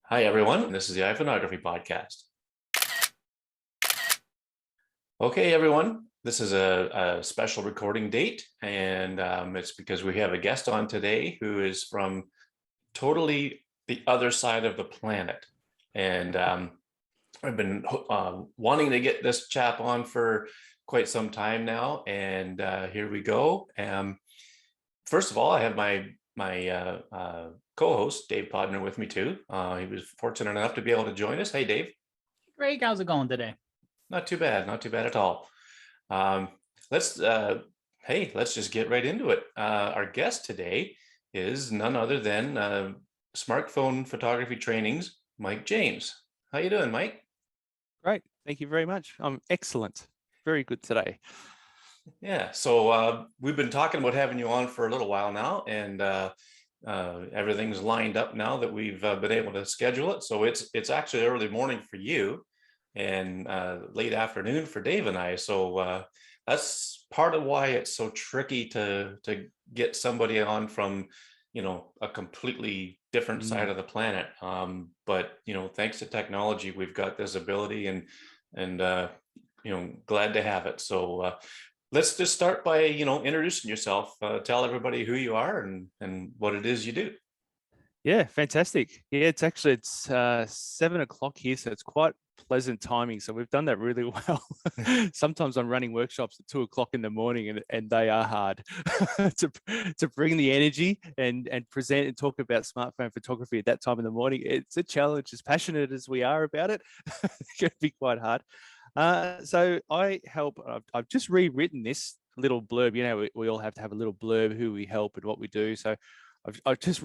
Hi, everyone. This is the iPhoneography podcast. Okay, everyone. This is a special recording date, and it's because we have a guest on today who is from totally the other side of the planet. And I've been wanting to get this chap on for quite some time now, and here we go. First of all, I have my co-host Dave Podner with me too. He was fortunate enough to be able to join us. Hey, Dave. Greg, how's it going today? Not too bad, not too bad at all. Um, let's hey, let's just get right into it. Our guest today is none other than smartphone photography trainings, Mike James. How you doing, Mike? Great. Thank you very much. I'm excellent. Very good today. Yeah, so we've been talking about having you on for a little while now, and everything's lined up now that we've been able to schedule it. So it's actually early morning for you, and late afternoon for Dave and I. So that's part of why it's so tricky to get somebody on from a completely different side of the planet. But thanks to technology, we've got this ability, and glad to have it. So let's just start by introducing yourself. Tell everybody who you are and what it is you do. Yeah, fantastic. Yeah, it's 7 o'clock here, so it's quite pleasant timing. So we've done that really well. Sometimes I'm running workshops at 2 o'clock in the morning, and they are hard to bring the energy and present and talk about smartphone photography at that time in the morning. It's a challenge. As passionate as we are about it, it can be quite hard. So I help. I've just rewritten this little blurb. We all have to have a little blurb who we help and what we do. So I've just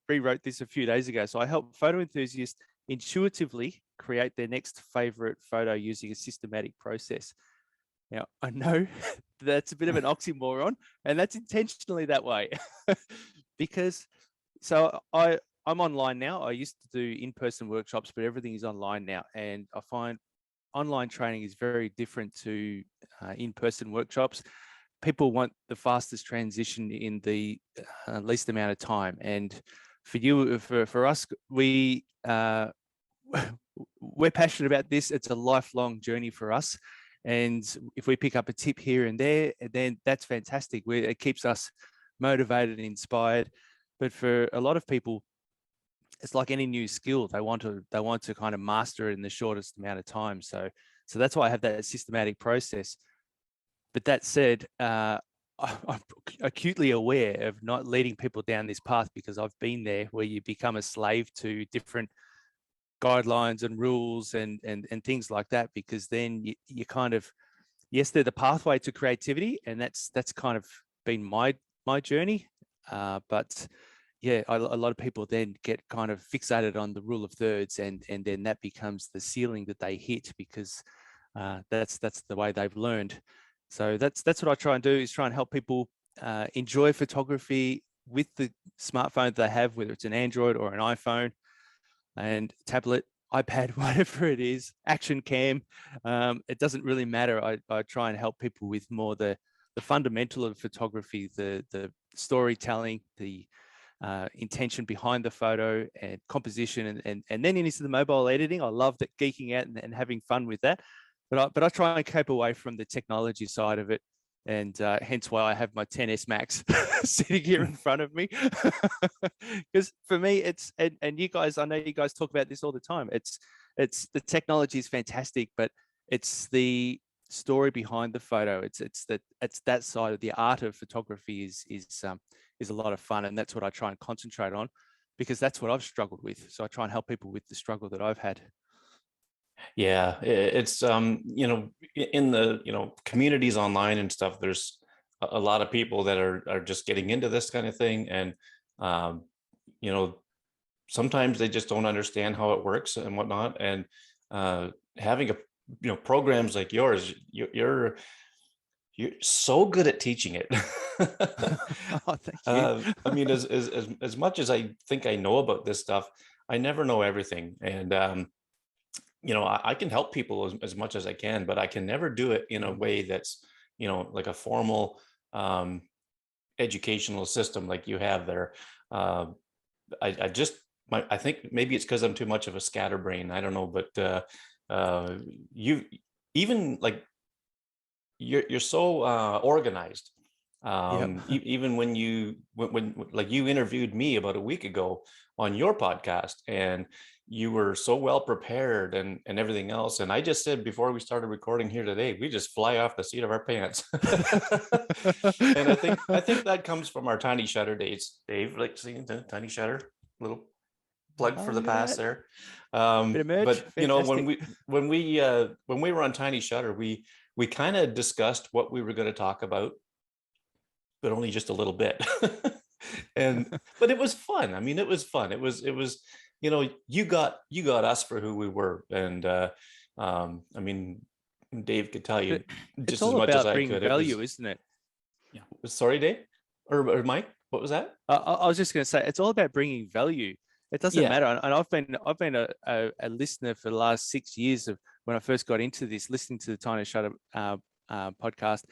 rewrote this a few days ago. So I help photo enthusiasts intuitively create their next favorite photo using a systematic process. Now, I know that's a bit of an oxymoron, and that's intentionally that way because I'm online now. I used to do in-person workshops, but everything is online now. And I find online training is very different to in-person workshops. People want the fastest transition in the least amount of time. And for us, we're passionate about this. It's a lifelong journey for us. And if we pick up a tip here and there, then that's fantastic. It keeps us motivated and inspired. But for a lot of people, it's like any new skill. They want to kind of master it in the shortest amount of time. So that's why I have that systematic process. But that said, I'm acutely aware of not leading people down this path, because I've been there, where you become a slave to different guidelines and rules and things like that, because then you kind of, yes, they're the pathway to creativity, and that's kind of been my journey. But yeah, a lot of people then get kind of fixated on the rule of thirds, and then that becomes the ceiling that they hit, because that's the way they've learned. So that's what I try and do, is try and help people enjoy photography with the smartphone that they have, whether it's an Android or an iPhone and tablet, iPad, whatever it is, action cam. It doesn't really matter. I try and help people with more the fundamental of photography, the storytelling, the intention behind the photo and composition, and then into the mobile editing. I love that, geeking out and having fun with that. But I try and keep away from the technology side of it, and hence why I have my 10S Max sitting here in front of me. Because for me, it's and you guys, I know you guys talk about this all the time. It's the technology is fantastic, but it's the story behind the photo. It's that side of the art of photography is a lot of fun, and that's what I try and concentrate on, because that's what I've struggled with. So I try and help people with the struggle that I've had. Yeah, it's in the communities online and stuff, there's a lot of people that are just getting into this kind of thing, and um, you know sometimes they just don't understand how it works and whatnot. And having programs like yours, you're so good at teaching it. Oh, thank you. I mean, as much as I think I know about this stuff, I never know everything. And I can help people as much as I can, but I can never do it in a way that's like a formal educational system like you have there. I just I think maybe it's because I'm too much of a scatterbrain. I don't know, but you even like you're so organized. Yep. Even when like you interviewed me about a week ago on your podcast, and you were so well prepared and everything else. And I just said before we started recording here today, we just fly off the seat of our pants. And I think that comes from our tiny shutter days, Dave. Like, see the tiny shutter, little plug Oh, for the look at past that. there. Bit of merch. But when Fantastic. we were on tiny shutter, we kind of discussed what we were going to talk about, but only just a little bit. And but it was fun. I mean, it was fun. It was you got us for who we were. And I mean, Dave could tell But you it's just as all much as about I bringing could. It was value, isn't it? Yeah. sorry, Dave or Mike, what was that? I was just going to say it's all about bringing value. It doesn't Yeah. matter. And I've been a listener for the last 6 years of when I first got into this, listening to the Tiny Shutter podcast,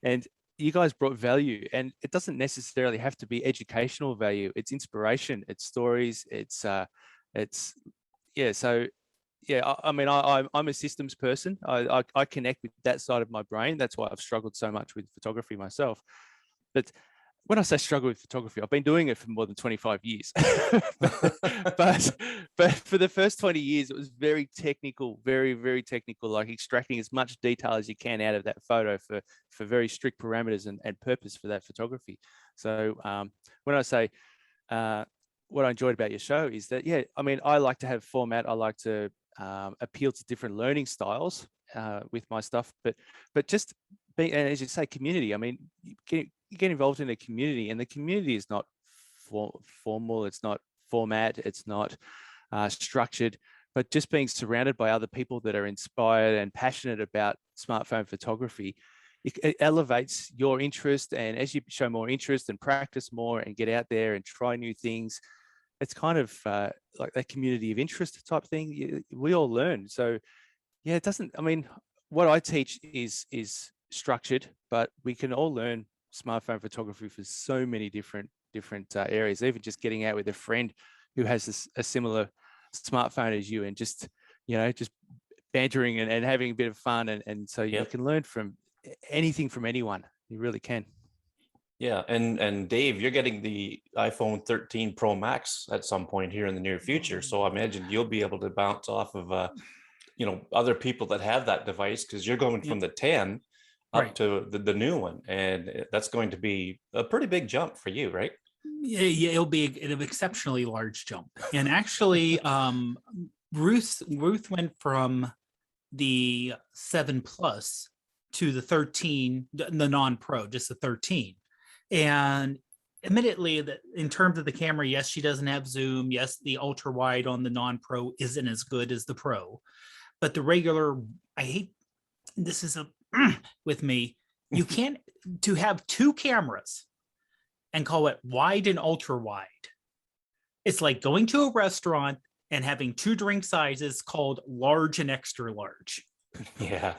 and you guys brought value. And it doesn't necessarily have to be educational value. It's inspiration. It's stories. It's yeah. So yeah, I mean, I'm a systems person. I connect with that side of my brain. That's why I've struggled so much with photography myself. But when I say struggle with photography, I've been doing it for more than 25 years. but but for the first 20 years, it was very technical, very, very technical, like extracting as much detail as you can out of that photo for very strict parameters and purpose for that photography. So when I say what I enjoyed about your show is that, yeah, I mean, I like to have format. I like to appeal to different learning styles with my stuff, but just being, and as you say, community. I mean, you get involved in a community, and the community is not formal. It's not format. It's not structured, but just being surrounded by other people that are inspired and passionate about smartphone photography, it elevates your interest. And as you show more interest and practice more and get out there and try new things, it's kind of like that community of interest type thing. We all learn. So yeah, it doesn't, I mean, what I teach is structured, but we can all learn smartphone photography for so many different areas. Even just getting out with a friend who has a similar smartphone as you, and just just bantering and having a bit of fun, and so you Yep. can learn from anything from anyone. You really can. Yeah, and Dave, you're getting the iPhone 13 Pro Max at some point here in the near future. So I imagine you'll be able to bounce off of other people that have that device, because you're going from the 10 up Right. to the new one, and that's going to be a pretty big jump for you, right? Yeah, it'll be an exceptionally large jump. And actually, Ruth went from the 7 Plus to the 13, the non-pro, just the 13. And admittedly, that in terms of the camera, yes, she doesn't have zoom. Yes, the ultra wide on the non-pro isn't as good as the pro, but the regular, I hate this is a with me. You can't to have two cameras and call it wide and ultra wide. It's like going to a restaurant and having two drink sizes called large and extra large. Yeah,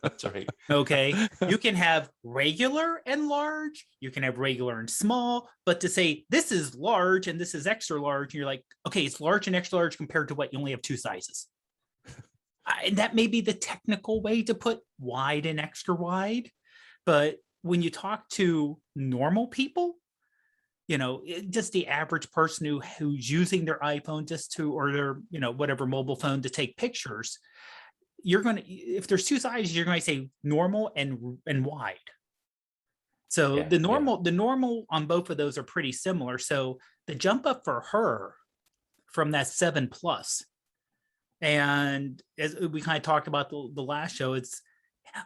that's right. Okay. You can have regular and large, you can have regular and small, but to say this is large and this is extra large, you're like, okay, it's large and extra large compared to what you only have two sizes. And that may be the technical way to put wide and extra wide. But when you talk to normal people, just the average person who's using their iPhone just to, or their, whatever mobile phone to take pictures, you're going to, if there's two sizes, you're going to say normal and wide. So Yeah, the normal on both of those are pretty similar. So the jump up for her from that 7 Plus, and as we kind of talked about the last show, it's,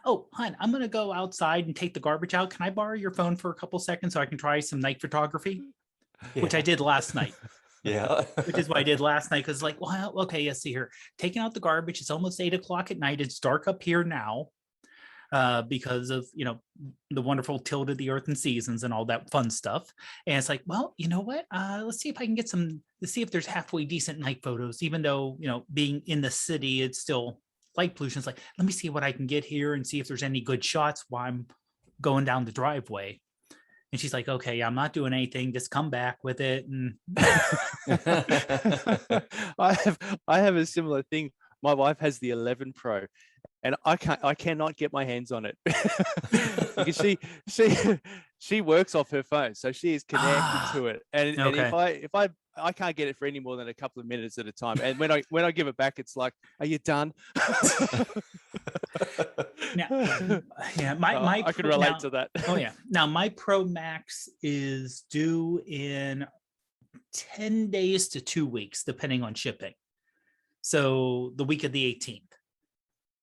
oh, hon, I'm going to go outside and take the garbage out. Can I borrow your phone for a couple seconds so I can try some night photography? Which I did last night. Yeah. Which is what I did last night. Because like, well, okay, let's see here. Taking out the garbage. It's almost 8 o'clock at night. It's dark up here now because of, the wonderful tilt of the earth and seasons and all that fun stuff. And it's like, well, you know what? Let's see if I can let's see if there's halfway decent night photos, even though, being in the city, it's still light pollution. It's like, let me see what I can get here and see if there's any good shots while I'm going down the driveway. And she's like, okay, I'm not doing anything. Just come back with it. And I have a similar thing. My wife has the 11 Pro, and I cannot get my hands on it because she works off her phone, so she is connected to it. And okay. if I can't get it for any more than a couple of minutes at a time. And when I give it back, it's like, are you done? Now, yeah, my I can Pro- relate now, to that. oh yeah. Now my Pro Max is due in 10 days to 2 weeks, depending on shipping. So the week of the 18th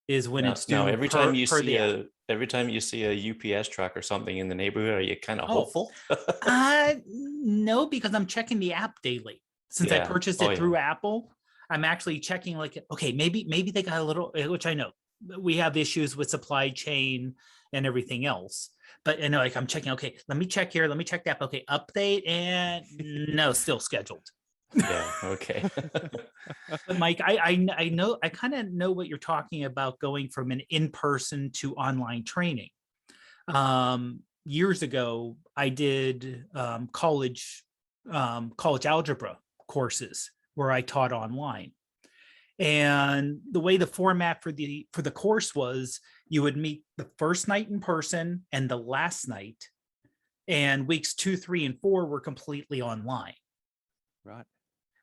is when it's due. Now every time you per see the app. every time you see a UPS truck or something in the neighborhood, are you kind of Oh, hopeful? no, because I'm checking the app daily. Since I Yeah. purchased Oh, it yeah. through Apple, I'm actually checking like, okay, maybe they got a little, which I know we have issues with supply chain and everything else. But you know, like I'm checking, okay, let me check here, let me check that. Okay, update, and no, still scheduled. Yeah. Okay. But Mike, I know, I kind of know what you're talking about, going from an in-person to online training. Years ago, I did college algebra courses where I taught online. And the way the format for the course was, you would meet the first night in person and the last night, and weeks 2, 3, and 4 were completely online. Right.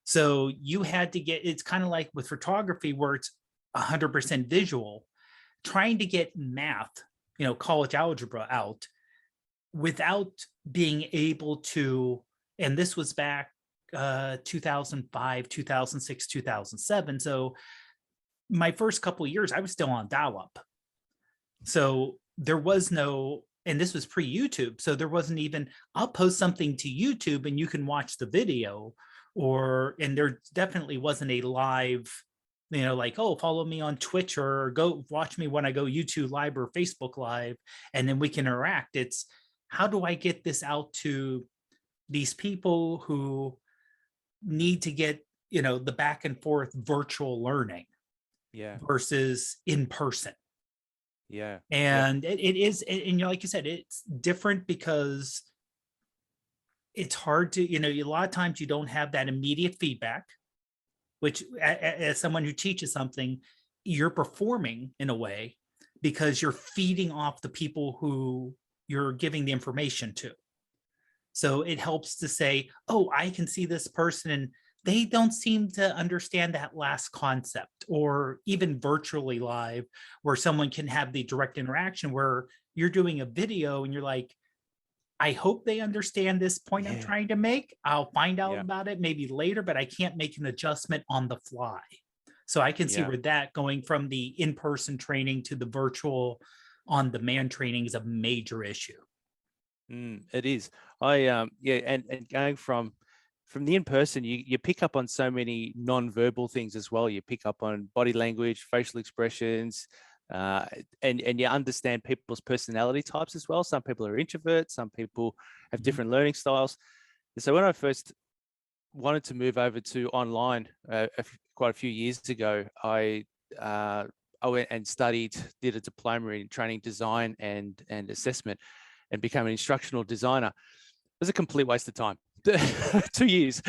So you had to get, it's kind of like with photography where it's 100% visual, trying to get math, you know, college algebra out without being able to, and this was back 2005, 2006, 2007. So my first couple of years, I was still on dial-up. So there was no, and this was pre-YouTube. So there wasn't even, I'll post something to YouTube and you can watch the video, and there definitely wasn't a live, you know, like, oh, follow me on Twitch or go watch me when I go YouTube live or Facebook live, and then we can interact. It's, how do I get this out to these people who need to get, you know, the back and forth virtual learning Yeah. versus in person? Yeah. And it is, and you know, like you said, it's different because it's hard to, you know, a lot of times you don't have that immediate feedback, which as someone who teaches something, you're performing in a way because you're feeding off the people who you're giving the information to. So it helps to say, oh, I can see this person and they don't seem to understand that last concept, or even virtually live where someone can have the direct interaction where you're doing a video and you're like, I hope they understand this point I'm trying to make. I'll find out about it maybe later, but I can't make an adjustment on the fly. So I can see where that going from the in-person training to the virtual on-demand training is a major issue. It is. And going from the in-person, you pick up on so many non-verbal things as well. You pick up on body language, facial expressions, and you understand people's personality types as well. Some people are introverts, some people have different learning styles. And so when I first wanted to move over to online quite a few years ago, I went and did a diploma in training design and assessment, and became an instructional designer. It was a complete waste of time. 2 years.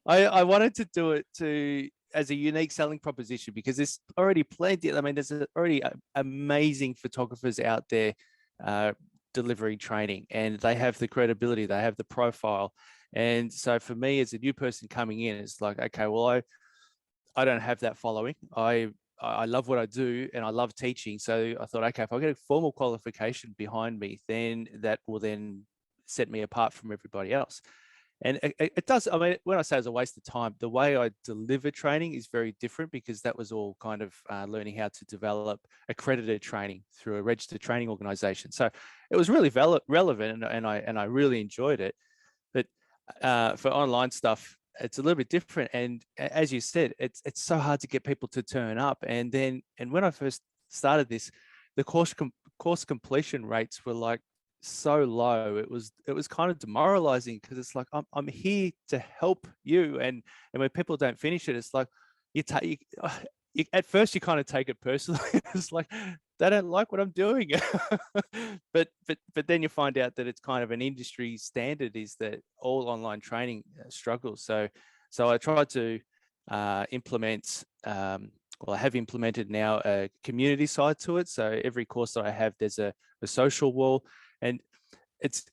I wanted to do it as a unique selling proposition because there's already plenty. I mean, there's already amazing photographers out there delivering training, and they have the credibility, they have the profile. And so for me as a new person coming in, it's like, okay, well, I don't have that following. I love what I do and I love teaching. So I thought, okay, if I get a formal qualification behind me, then that will then set me apart from everybody else. And it does. I mean, when I say it's a waste of time, the way I deliver training is very different because that was all kind of learning how to develop accredited training through a registered training organization. So it was really relevant, and I really enjoyed it. But for online stuff, it's a little bit different. And as you said, it's so hard to get people to turn up. And when I first started this, the course completion rates were like so low. It was kind of demoralizing because it's like, I'm here to help you. And when people don't finish it, it's like at first you kind of take it personally. It's like, they don't like what I'm doing. but then you find out that it's kind of an industry standard is that all online training struggles. So I try to implement, well, I have implemented now a community side to it. So every course that I have, there's a social wall, and it's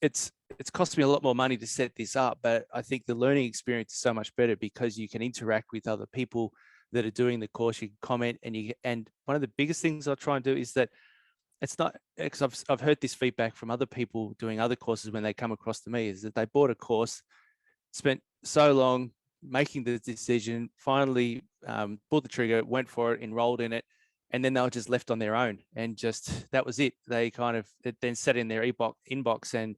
cost me a lot more money to set this up, but I think the learning experience is so much better because you can interact with other people that are doing the course. You can comment, and one of the biggest things I try and do is that it's not, because I've heard this feedback from other people doing other courses when they come across to me, is that they bought a course, spent so long making the decision, finally pulled the trigger, went for it, enrolled in it, and then they were just left on their own, and just that was it. They kind of then sat in their inbox and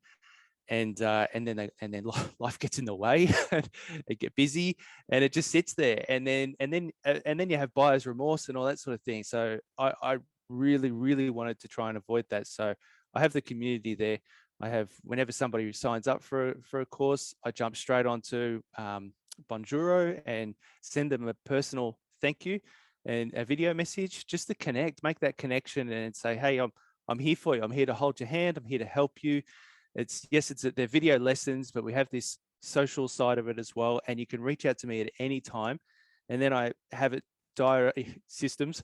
then life gets in the way. They get busy, and it just sits there, and then you have buyer's remorse and all that sort of thing. So I really wanted to try and avoid that. So I have the community there. I have, whenever somebody signs up for a course, I jump straight onto Bonjoro and send them a personal thank you and a video message just to connect, make that connection, and say, hey, I'm here for you. I'm here to hold your hand. I'm here to help you. It's they're video lessons, but we have this social side of it as well. And you can reach out to me at any time. And then I have it systems.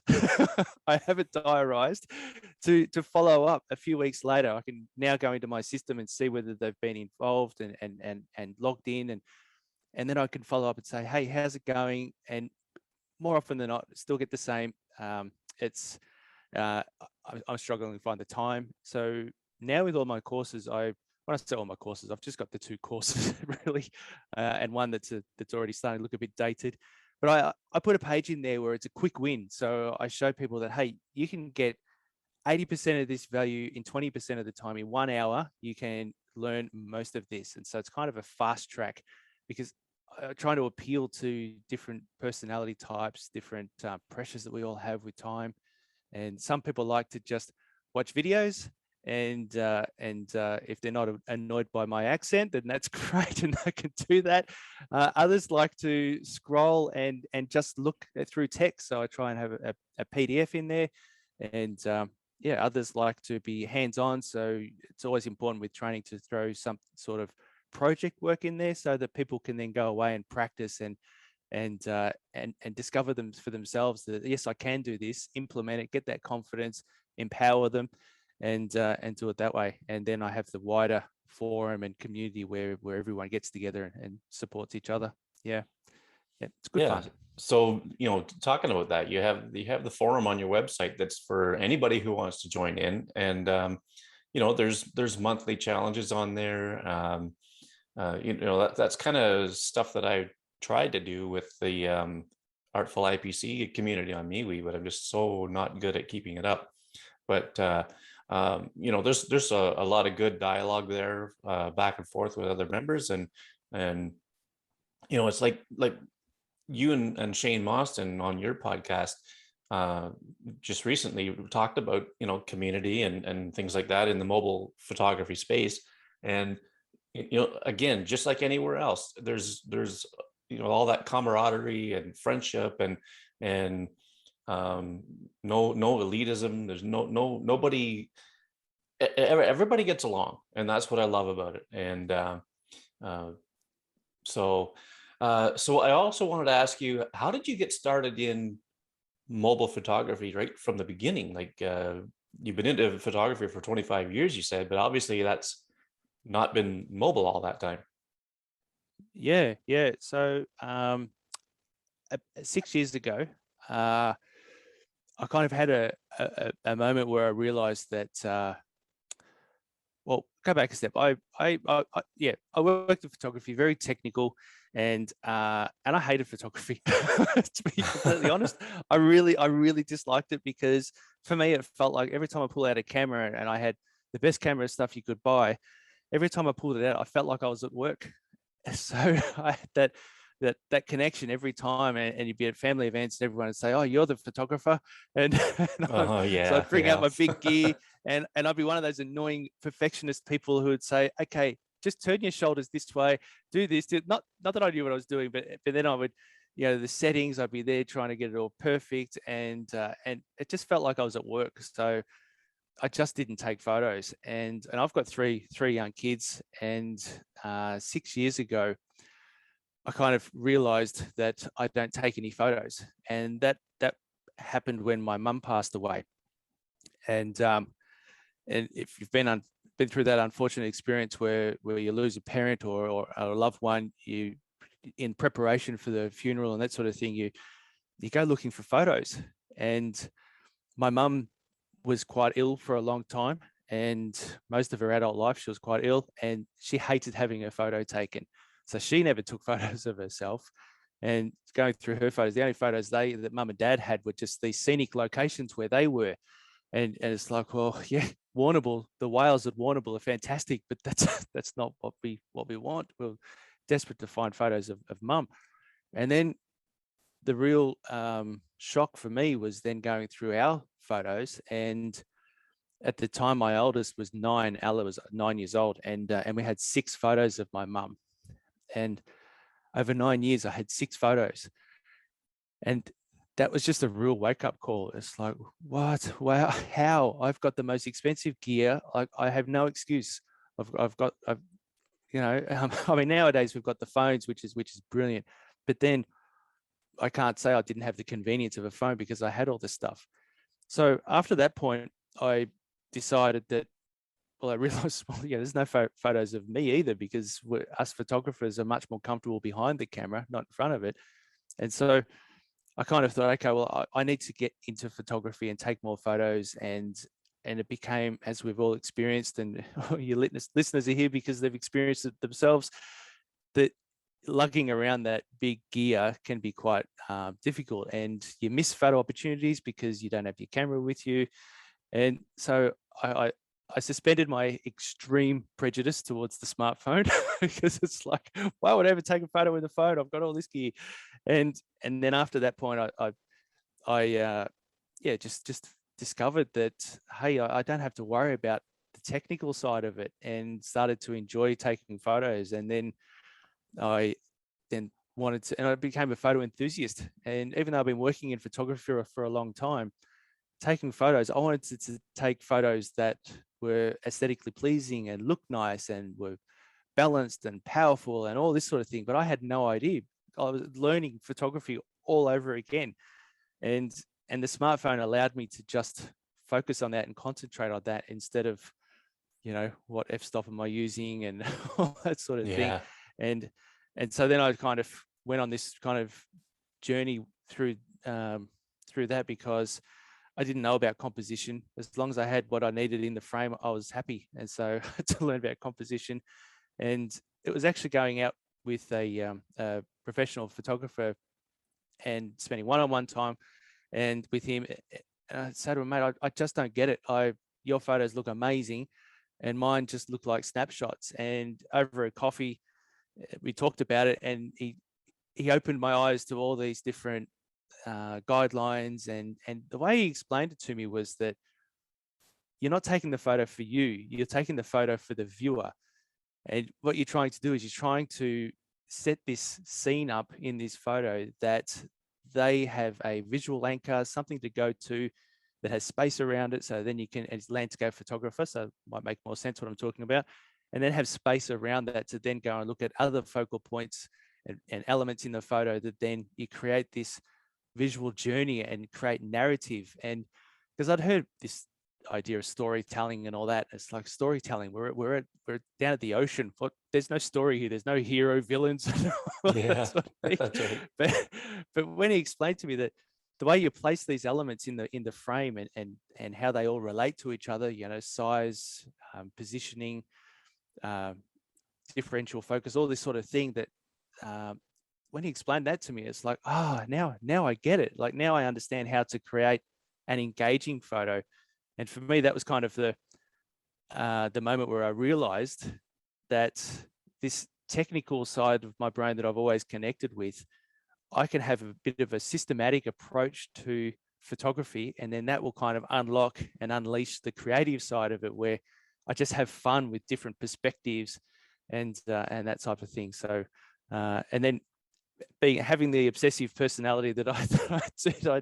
I have it diarized to follow up a few weeks later. I can now go into my system and see whether they've been involved and logged in, and then I can follow up and say, hey, how's it going? And more often than not, still get the same. It's I'm struggling to find the time. So now with all my courses, when I say all my courses, I've just got the 2 courses really, and one that's already starting to look a bit dated. But I put a page in there where it's a quick win. So I show people that, hey, you can get 80% of this value in 20% of the time. In 1 hour, you can learn most of this. And so it's kind of a fast track, because trying to appeal to different personality types, different pressures that we all have with time. And some people like to just watch videos, and if they're not annoyed by my accent, then that's great, and I can do that. Others like to scroll and just look through text, so I try and have a PDF in there. And yeah, others like to be hands-on, so it's always important with training to throw some sort of project work in there so that people can then go away and practice and discover them for themselves, that yes, I can do this, implement it, get that confidence, empower them, and do it that way. And then I have the wider forum and community where everyone gets together and supports each other. Yeah, it's good fun. So, talking about that, you have the forum on your website that's for anybody who wants to join in, and there's monthly challenges on there. That's kind of stuff that I tried to do with the Artful IPC community on MeWe, but I'm just so not good at keeping it up. But there's a lot of good dialogue there, back and forth with other members, and it's like you and Shane Mostyn on your podcast just recently talked about community and things like that in the mobile photography space. And again, just like anywhere else, there's all that camaraderie and friendship and no elitism. There's nobody. Everybody gets along, and that's what I love about it. And so I also wanted to ask you, how did you get started in mobile photography right from the beginning? Like, you've been into photography for 25 years, you said, but obviously that's not been mobile all that time. Yeah. So 6 years ago, I kind of had a moment where I realized that, well, go back a step. I worked in photography, very technical, and I hated photography. To be completely honest, I really disliked it, because for me it felt like every time I pull out a camera, and I had the best camera stuff you could buy, every time I pulled it out, I felt like I was at work. So I had that connection every time, and you'd be at family events, and everyone would say, "Oh, you're the photographer," and so I'd bring out my big gear, and I'd be one of those annoying perfectionist people who would say, "Okay, just turn your shoulders this way, do this." Not that I knew what I was doing, but then I would the settings. I'd be there trying to get it all perfect, and it just felt like I was at work. So I just didn't take photos, and I've got three young kids, and 6 years ago, I kind of realized that I don't take any photos, and that happened when my mum passed away. And if you've been through that unfortunate experience where you lose a parent or a loved one, you, in preparation for the funeral and that sort of thing, you go looking for photos. And my mum was quite ill for a long time, and most of her adult life she was quite ill, and she hated having her photo taken. So she never took photos of herself. And going through her photos, the only photos that mum and dad had were just these scenic locations where they were. And it's like, well, yeah, Warrnambool, the whales at Warrnambool are fantastic, but that's not what we want. We're desperate to find photos of mum. And then the real shock for me was then going through our photos. And at the time, my oldest was 9, Ella was 9 years old, and we had 6 photos of my mum. And over 9 years, I had 6 photos. And that was just a real wake-up call. It's like, what? Wow, how? I've got the most expensive gear. Like, I have no excuse. I've I mean, nowadays we've got the phones, which is brilliant. But then I can't say I didn't have the convenience of a phone because I had all this stuff. So after that point, I decided that, well, I realized, well, yeah, there's no photos of me either, because us photographers are much more comfortable behind the camera, not in front of it. And so I kind of thought, okay, well, I need to get into photography and take more photos. And it became, as we've all experienced, and your listeners are here because they've experienced it themselves, that lugging around that big gear can be quite difficult, and you miss photo opportunities because you don't have your camera with you. And so I suspended my extreme prejudice towards the smartphone because it's like, why would I ever take a photo with a phone? I've got all this gear. And then after that point, I just discovered that, hey, I don't have to worry about the technical side of it, and started to enjoy taking photos. And then I wanted to, and I became a photo enthusiast. And even though I've been working in photography for a long time, taking photos, I wanted to take photos that were aesthetically pleasing and looked nice and were balanced and powerful and all this sort of thing. But I had no idea. I was learning photography all over again. And the smartphone allowed me to just focus on that and concentrate on that, instead of, what f-stop am I using and all that sort of thing. And so then I kind of went on this kind of journey through that, because I didn't know about composition. As long as I had what I needed in the frame, I was happy. And so I had to learn about composition. And it was actually going out with a professional photographer and spending one-on-one time and with him. And I said to him, mate, I just don't get it. Your photos look amazing, and mine just look like snapshots. And over a coffee, we talked about it, and he opened my eyes to all these different guidelines. And the way he explained it to me was that you're not taking the photo for you, you're taking the photo for the viewer. And what you're trying to do is you're trying to set this scene up in this photo that they have a visual anchor, something to go to that has space around it. So then you can, as landscape photographer, so it might make more sense what I'm talking about, and then have space around that to then go and look at other focal points and elements in the photo, that then you create this visual journey and create narrative. And because I'd heard this idea of storytelling and all that, it's like, storytelling, we're down at the ocean, there's no story here, there's no hero villains. Yeah, that's right. But when he explained to me that the way you place these elements in the frame and how they all relate to each other, size, positioning, differential focus, all this sort of thing, that when he explained that to me, it's like, now I get it. Like, now I understand how to create an engaging photo. And for me, that was kind of the moment where I realized that this technical side of my brain that I've always connected with, I can have a bit of a systematic approach to photography, and then that will kind of unlock and unleash the creative side of it, where I just have fun with different perspectives and that type of thing. So, and then having the obsessive personality that I said, I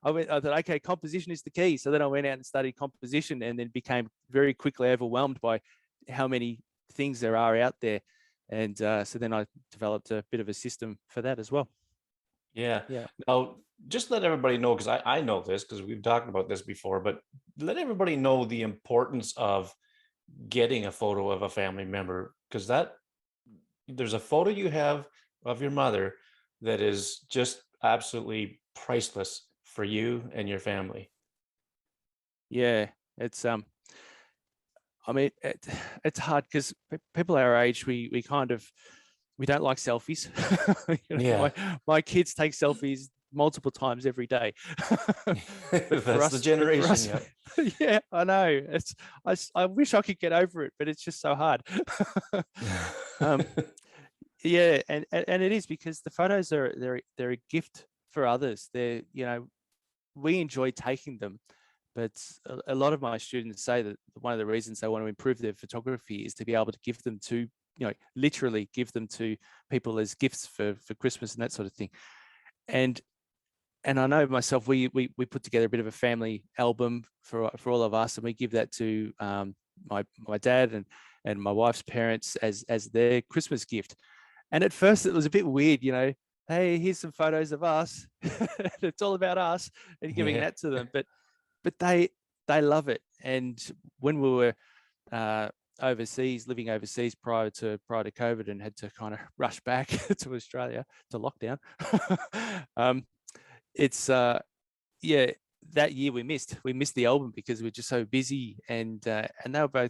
thought, okay, composition is the key. So then I went out and studied composition, and then became very quickly overwhelmed by how many things there are out there. And so then I developed a bit of a system for that as well. Yeah. Yeah. Now, just let everybody know, because I know this because we've talked about this before, but let everybody know the importance of getting a photo of a family member, because there's a photo you have of your mother that is just absolutely priceless for you and your family. Yeah, it's I mean, it's hard because people our age, we kind of, we don't like selfies. Yeah. My kids take selfies multiple times every day. But for That's the us, generation. Yep. yeah, I know. I wish I could get over it, but it's just so hard. um, yeah, and it is, because the photos they're a gift for others. We enjoy taking them, but a lot of my students say that one of the reasons they want to improve their photography is to be able to give them to, literally give them to people as gifts for Christmas and that sort of thing. And I know myself, we put together a bit of a family album for all of us, and we give that to my dad and my wife's parents as their Christmas gift. And at first it was a bit weird, hey, here's some photos of us. It's all about us, and giving Yeah. that to them. But they love it. And when we were living overseas prior to COVID, and had to kind of rush back to Australia to lockdown, it's yeah, that year we missed the album because we were just so busy, and they were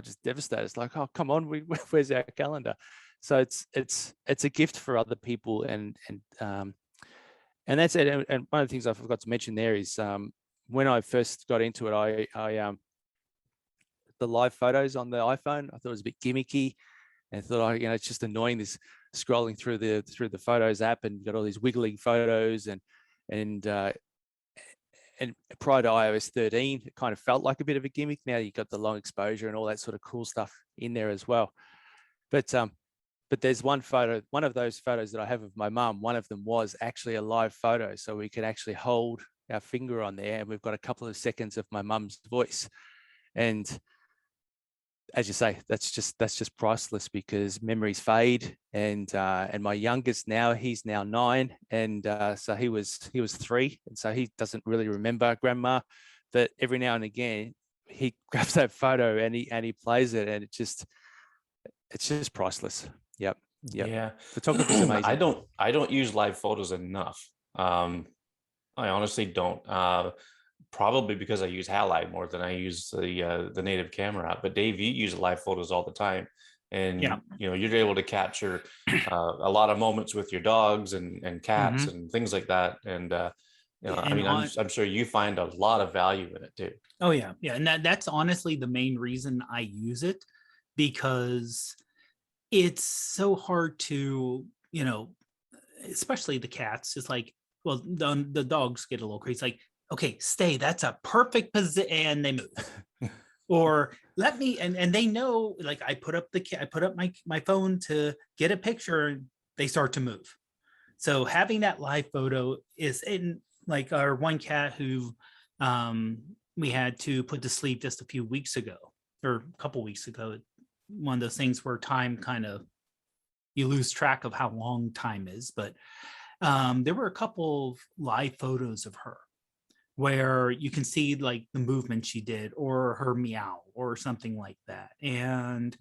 just devastated. It's like, oh, come on, where's our calendar? So it's a gift for other people, and that's it. And one of the things I forgot to mention there is, when I first got into it, I the live photos on the iPhone, I thought it was a bit gimmicky, and thought, it's just annoying, this scrolling through the Photos app, and you got all these wiggling photos, and prior to iOS 13, it kind of felt like a bit of a gimmick. Now you got the long exposure and all that sort of cool stuff in there as well. But there's one of those photos that I have of my mum. One of them was actually a live photo, so we could actually hold our finger on there, and we've got a couple of seconds of my mum's voice. And as you say, that's just priceless, because memories fade. And my youngest now, he's now 9, and so he was 3, and so he doesn't really remember grandma, but every now and again he grabs that photo and he plays it, and it's just priceless. Yep. Yeah. Photography is amazing. I don't use live photos enough. I honestly don't. Probably because I use Halide more than I use the native camera app. But Dave, you use live photos all the time, and Yeah. you're able to capture a lot of moments with your dogs and cats and things like that. And I mean, I'm sure you find a lot of value in it too. Oh yeah, yeah, and that's honestly the main reason I use it, because it's so hard to, especially the cats. It's like, well, the dogs get a little crazy. It's like, okay, stay. That's a perfect position, and they move. Or let me, and they know, like, I put up my phone to get a picture, and they start to move. So having that live photo is in, like, our one cat who we had to put to sleep just a few weeks ago, or a couple weeks ago. One of those things where time kind of, you lose track of how long time is. But there were a couple of live photos of her where you can see like the movement she did, or her meow, or something like that. And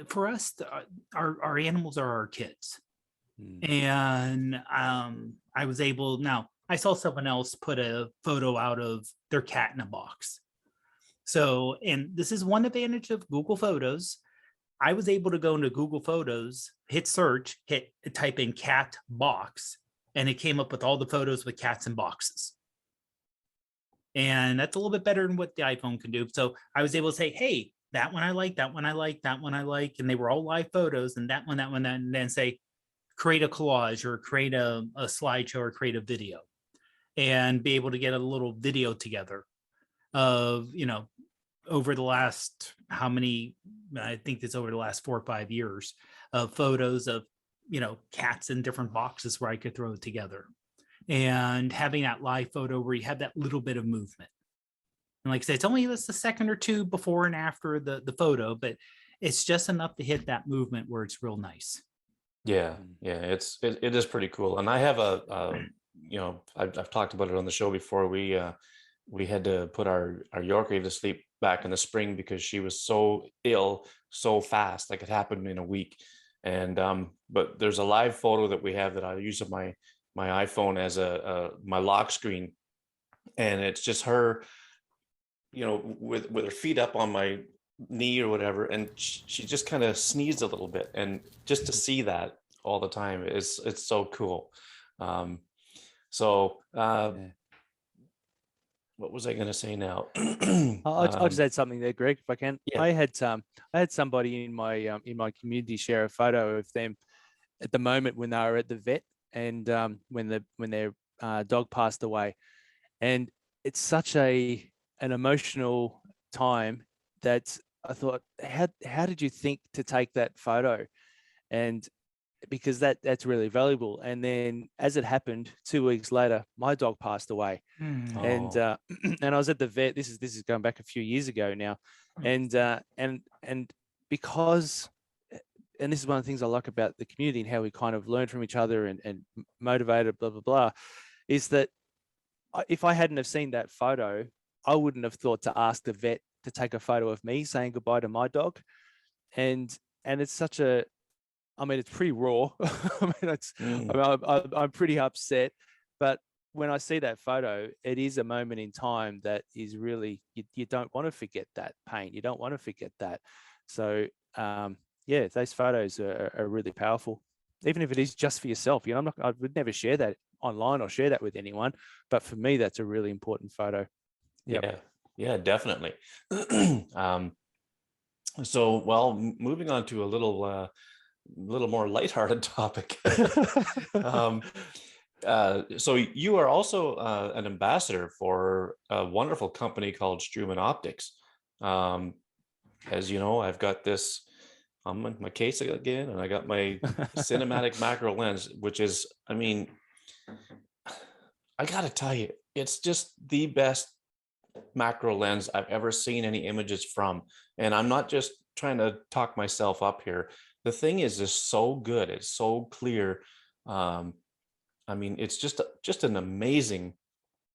for us, our animals are our kids. And I was able, now I saw someone else put a photo out of their cat in a box. So, and this is one advantage of Google Photos. I was able to go into Google Photos, hit search, type in cat box, and it came up with all the photos with cats in boxes. And that's a little bit better than what the iPhone can do. So I was able to say, hey, that one I like, that one I like, that one I like. And they were all live photos, and that one, and then say, create a collage, or create a slideshow, or create a video, and be able to get a little video together of, over the last, how many, I think it's over the last 4 or 5 years, of photos of, cats in different boxes where I could throw it together. And having that live photo where you have that little bit of movement. And like I said, it's only just a second or two before and after the photo, but it's just enough to hit that movement where it's real nice. Yeah, yeah, it is pretty cool. And I have I've talked about it on the show before. We had to put our Yorkie to sleep back in the spring because she was so ill so fast, like it happened in a week. And but there's a live photo that we have that I use of my iPhone as my lock screen, and it's just her, with her feet up on my knee or whatever, and she just kind of sneezed a little bit, and just to see that all the time it's so cool. um so Yeah. what was I going to say now? I'll just add something there, Greg, if I can. Yeah. I had somebody in my community share a photo of them at the moment when they were at the vet, and when their dog passed away, and it's such an emotional time that I thought, how did you think to take that photo? And because that's really valuable. And then as it happened, 2 weeks later, my dog passed away. And Oh, and I was at the vet. This is going back a few years ago now, and because, and this is one of the things I like about the community and how we kind of learn from each other and motivated, blah blah blah, is that if I hadn't have seen that photo, I wouldn't have thought to ask the vet to take a photo of me saying goodbye to my dog. And it's such a, I mean, it's pretty raw. mm, I'm pretty upset, but when I see that photo, it is a moment in time that is really, you don't want to forget that pain. You don't want to forget that. So yeah, those photos are really powerful, even if it is just for yourself. I would never share that online or share that with anyone, but for me, that's a really important photo. Yep. yeah, yeah, definitely. um so well, moving on to a little more lighthearted topic. um so you are also an ambassador for a wonderful company called Struman Optics. Um, as you know, I've got this on my case again, and I got my cinematic macro lens, which is, I mean, I gotta tell you, it's just the best macro lens I've ever seen any images from. And I'm not just trying to talk myself up here. The thing is just so good. It's so clear. Um, I mean, it's just an amazing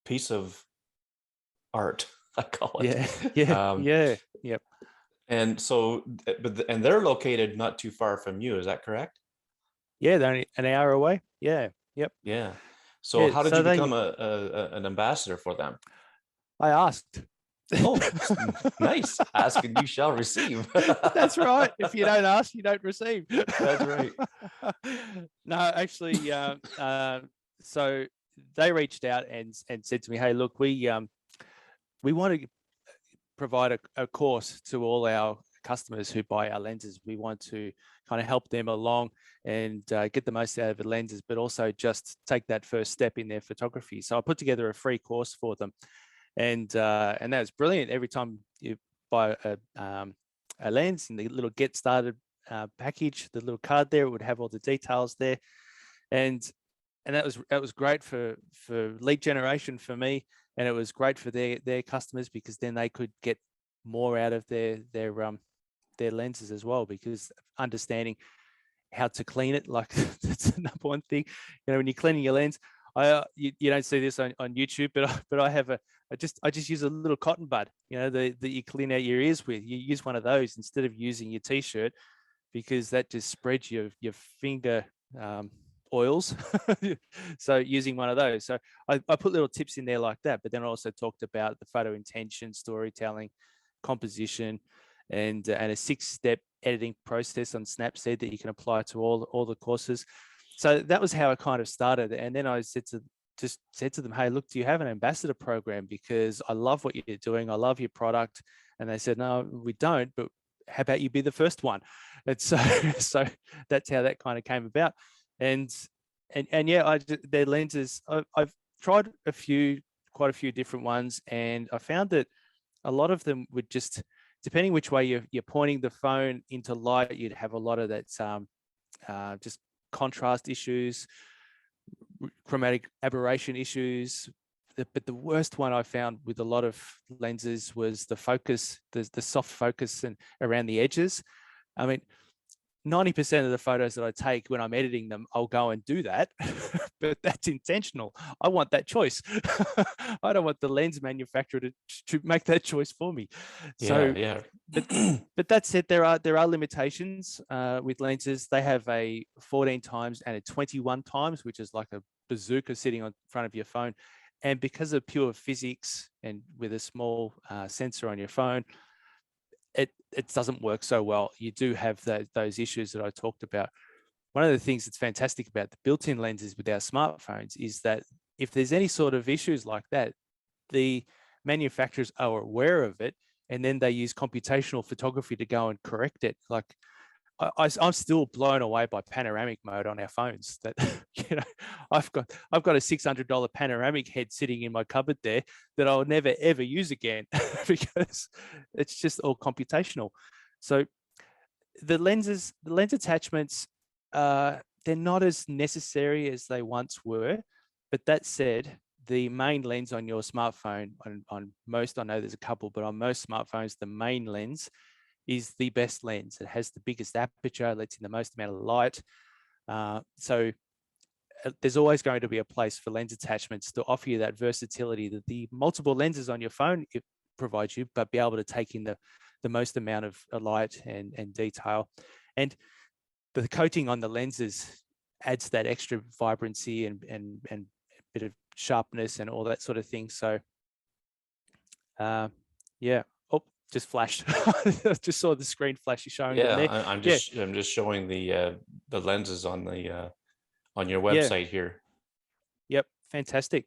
piece of art, I call it. Yeah, yeah, Um, yeah, yep. and so, and they're located not too far from you. Is that correct? Yeah, they're only an hour away. Yeah, yep. Yeah. So Yeah, how did so you become an ambassador for them? I asked. Oh, nice. Ask and you shall receive. That's right. If you don't ask, you don't receive. That's right. No, actually, so they reached out and said to me, "Hey, look, we want to provide a course to all our customers who buy our lenses. We want to kind of help them along and get the most out of the lenses, but also just take that first step in their photography." So I put together a free course for them, and that was brilliant. Every time you buy a lens in the little get started package, the little card there, it would have all the details there, and that was great for lead generation for me, and it was great for their customers, because then they could get more out of their lenses as well, because understanding how to clean it, like that's the number one thing. When you're cleaning your lens, you don't see this on YouTube, but I have I just use a little cotton bud, that you clean out your ears with. You use one of those instead of using your t-shirt, because that just spreads your finger oils. So using one of those. So I put little tips in there like that, but then I also talked about the photo intention, storytelling, composition, and a 6-step editing process on Snapseed that you can apply to all the courses. So that was how I kind of started. And then I said to them, "Hey, look, do you have an ambassador program? Because I love what you're doing. I love your product." And they said, "No, we don't, but how about you be the first one?" And so that's how that kind of came about. And yeah, their lenses, I've tried quite a few different ones, and I found that a lot of them would just, depending which way you're pointing the phone into light, you'd have a lot of that just contrast issues, chromatic aberration issues. But the worst one I found with a lot of lenses was the focus, the soft focus and around the edges. I mean, 90% of the photos that I take when I'm editing them, I'll go and do that, but that's intentional. I want that choice. I don't want the lens manufacturer to make that choice for me. So, Yeah. but that said, there are limitations with lenses. They have a 14 times and a 21 times, which is like a bazooka sitting on front of your phone. And because of pure physics and with a small sensor on your phone, it doesn't work so well. You do have those issues that I talked about. One of the things that's fantastic about the built-in lenses with our smartphones is that if there's any sort of issues like that, the manufacturers are aware of it, and then they use computational photography to go and correct it. Like I'm still blown away by panoramic mode on our phones. That I've got a $600 panoramic head sitting in my cupboard there that I'll never ever use again because it's just all computational. So the lens attachments, they're not as necessary as they once were. But that said, the main lens on your smartphone, on most, I know there's a couple, but on most smartphones, the main lens is the best lens. It has the biggest aperture, lets in the most amount of light. So there's always going to be a place for lens attachments to offer you that versatility that the multiple lenses on your phone provides you, but be able to take in the most amount of light and detail. And the coating on the lenses adds that extra vibrancy and a bit of sharpness and all that sort of thing. So yeah. Just flashed. Just saw the screen flash you showing them there. I'm just showing the lenses on the on your website here. Yep, fantastic.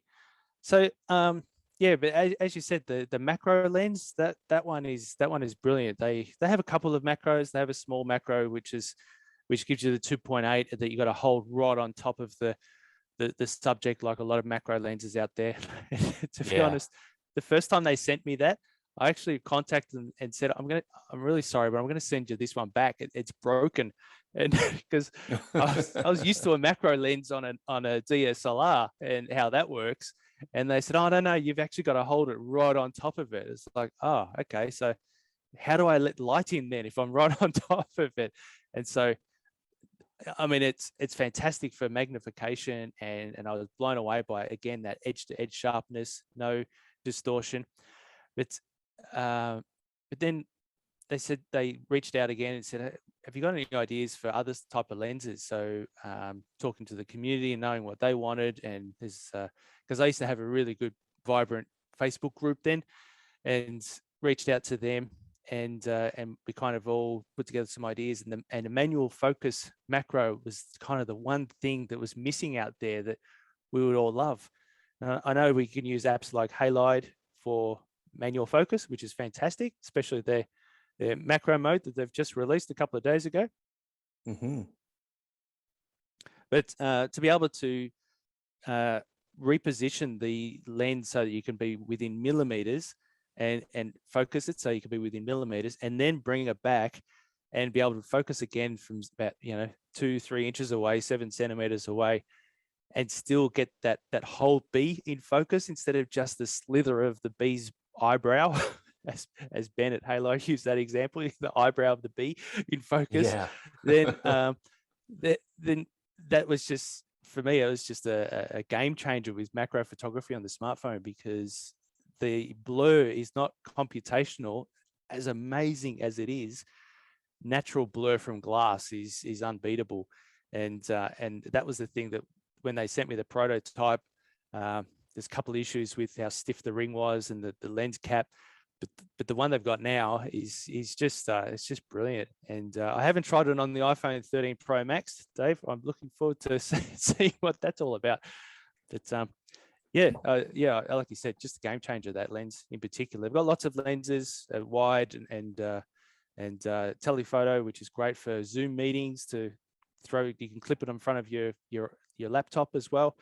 So yeah, but as you said, the macro lens, that one is brilliant. They have a couple of macros. They have a small macro which gives you the 2.8 that you got to hold right on top of the subject, like a lot of macro lenses out there. To be honest, the first time they sent me that, I actually contacted them and said, I'm really sorry, but I'm going to send you this one back. It's broken. And because I was used to a macro lens on a DSLR and how that works. And they said, oh, no, you've actually got to hold it right on top of it. It's like, oh, okay. So how do I let light in then if I'm right on top of it? And so, I mean, it's fantastic for magnification. And I was blown away by, again, that edge to edge sharpness, no distortion. But then they reached out again and said, have you got any ideas for other type of lenses? So talking to the community and knowing what they wanted, and there's because I used to have a really good, vibrant Facebook group then, and reached out to them, and we kind of all put together some ideas, and the manual focus macro was kind of the one thing that was missing out there that we would all love. I know we can use apps like Halide for manual focus, which is fantastic, especially their macro mode that they've just released a couple of days ago. Mm-hmm. But to be able to reposition the lens so that you can be within millimeters and focus it so you can be within millimeters, and then bring it back and be able to focus again from about 2-3 inches away, 7 centimeters away, and still get that whole bee in focus instead of just the slither of the bee's eyebrow, as Ben at Halo used that example, the eyebrow of the bee in focus. Then that was just, for me, it was just a game changer with macro photography on the smartphone, because the blur is not computational. As amazing as it is, natural blur from glass is unbeatable. And that was the thing that when they sent me the prototype, there's a couple of issues with how stiff the ring was and the lens cap, but the one they've got now is just it's just brilliant. And I haven't tried it on the iPhone 13 Pro Max, Dave. I'm looking forward to seeing what that's all about. But yeah, like you said, just a game changer, that lens in particular. They've got lots of lenses, wide and telephoto, which is great for Zoom meetings to throw. You can clip it in front of your laptop as well.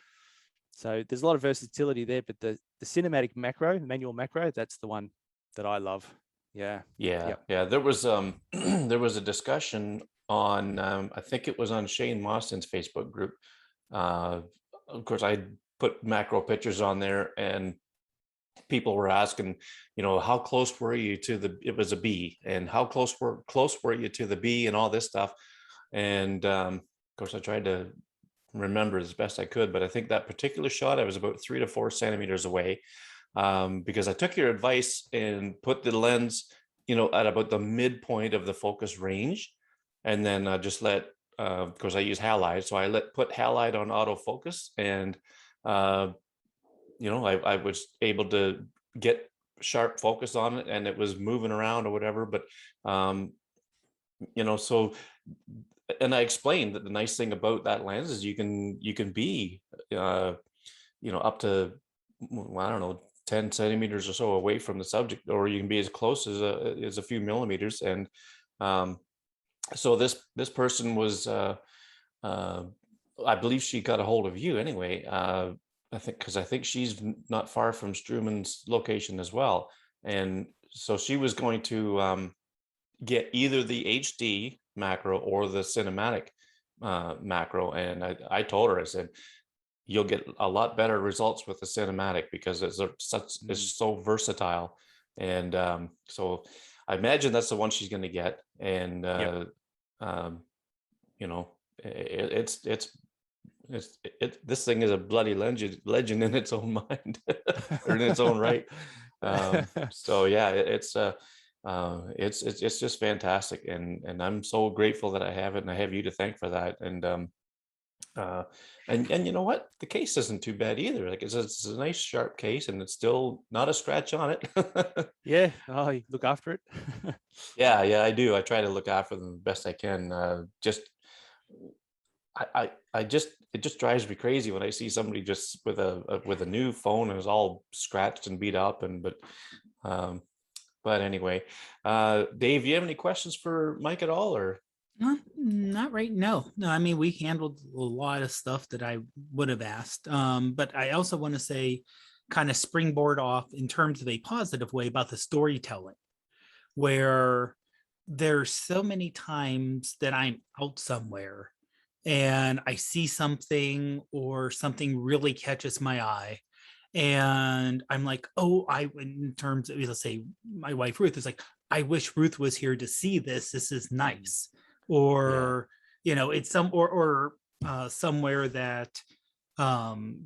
So there's a lot of versatility there, but the cinematic macro, manual macro, that's the one that I love. Yeah. There was there was a discussion on, I think it was on Shane Mostyn's Facebook group. Of course, I put macro pictures on there, and people were asking, how close were you to it was a B, and how close were you to the B, and all this stuff. And of course, I tried to remember as best I could, but I think that particular shot, I was about 3 to 4 centimeters away, because I took your advice and put the lens, at about the midpoint of the focus range, and then just of course, I use halide, so I put halide on autofocus, and uh, I was able to get sharp focus on it, and it was moving around or whatever. But um, so, and I explained that the nice thing about that lens is you can be up to, well, I don't know, 10 centimeters or so away from the subject, or you can be as close as a few millimeters. And um, so this person was, uh, I believe she got a hold of you anyway. I think she's not far from Struman's location as well, and so she was going to get either the HD macro or the cinematic macro. And I told her, I said, you'll get a lot better results with the cinematic, because it's so versatile. And so I imagine that's the one she's going to get. And Yep. um, it's this thing is a bloody legend in its own mind, or in its own right. So yeah, it's just fantastic, and I'm so grateful that I have it, and I have you to thank for that. And uh, and you know what? The case isn't too bad either. Like, it's a nice sharp case, and it's still not a scratch on it. Yeah. Oh, you look after it. Yeah, I do. I try to look after them the best I can. Just I just it just drives me crazy when I see somebody just with a new phone and is all scratched and beat up. Um but anyway, Dave, do you have any questions for Mike at all, or? Not right. No. I mean, we handled a lot of stuff that I would have asked. But I also want to say, kind of springboard off in terms of a positive way about the storytelling, where there's so many times that I'm out somewhere and I see something, or something really catches my eye. And I'm like, oh, in terms of, let's say my wife Ruth is like, I wish Ruth was here to see this. This is nice. Yeah. Or, it's somewhere that um,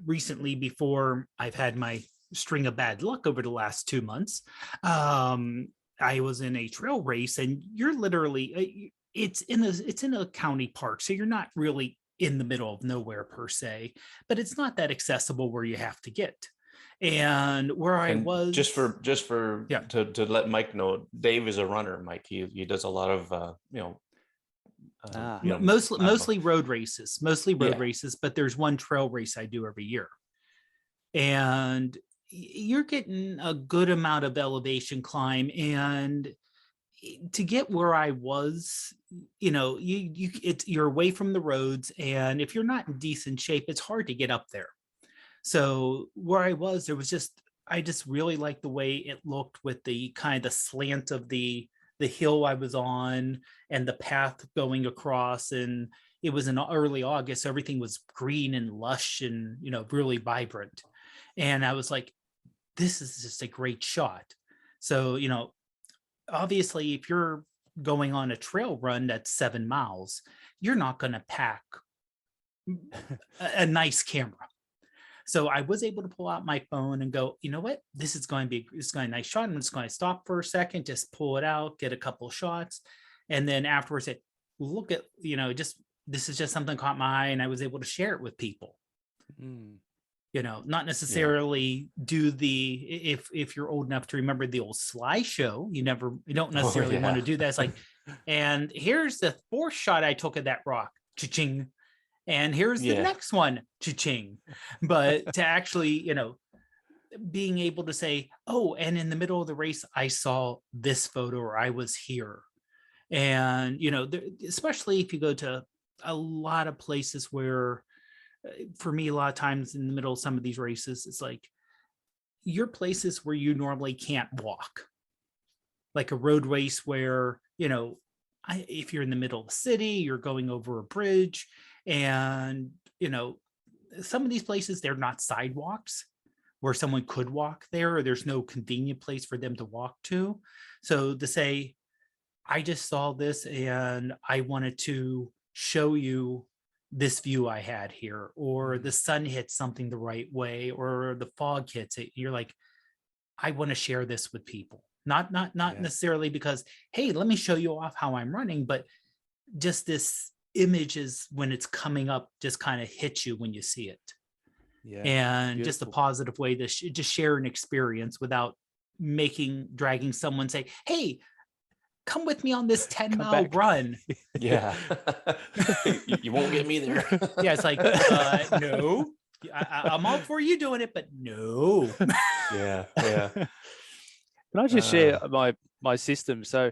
recently, before I've had my string of bad luck over the last 2 months, I was in a trail race, and you're literally, it's in a county park, so you're not really in the middle of nowhere per se, but it's not that accessible where you have to get. And where I And was, just for yeah, to let Mike know, Dave is a runner. Mike, he does a lot of Ah. mostly I don't know. mostly road Yeah. races, but there's one trail race I do every year. And you're getting a good amount of elevation climb, and to get where I was, you're away from the roads, and if you're not in decent shape, it's hard to get up there. So where I was, I just really liked the way it looked, with the kind of the slant of the hill I was on, and the path going across. And it was in early August, so everything was green and lush and really vibrant. And I was like, this is just a great shot. So obviously, if you're going on a trail run that's 7 miles, you're not going to pack a nice camera. So I was able to pull out my phone and go, you know what, this is going to be a nice shot. I'm just going to stop for a second, just pull it out, get a couple of shots. And then afterwards, look at, this is just something caught my eye, and I was able to share it with people. Mm. Not necessarily do if you're old enough to remember the old slideshow, you don't necessarily want to do that. It's like, and here's the fourth shot I took of that rock, cha-ching, and here's the Yeah. next one, cha-ching. But to actually, being able to say, oh, and in the middle of the race, I saw this photo, or I was here. And, especially if you go to a lot of places where, for me, a lot of times in the middle of some of these races, it's like you're places where you normally can't walk, like a road race where if you're in the middle of the city, you're going over a bridge, and some of these places, they're not sidewalks where someone could walk there, or there's no convenient place for them to walk to. So to say, I just saw this and I wanted to show you this view I had here, or the sun hits something the right way, or the fog hits it. You're like, I want to share this with people. Not Yeah. necessarily because, hey, let me show you off how I'm running, but just this image is when it's coming up, just kind of hits you when you see it. Yeah. And just a Beautiful. positive way to just share an experience without dragging someone, say, hey, come with me on this 10-mile back. run. Yeah. You won't get me there. Yeah, it's like, no, I'm all for you doing it, but no. Yeah. Yeah. Can I just share my system? So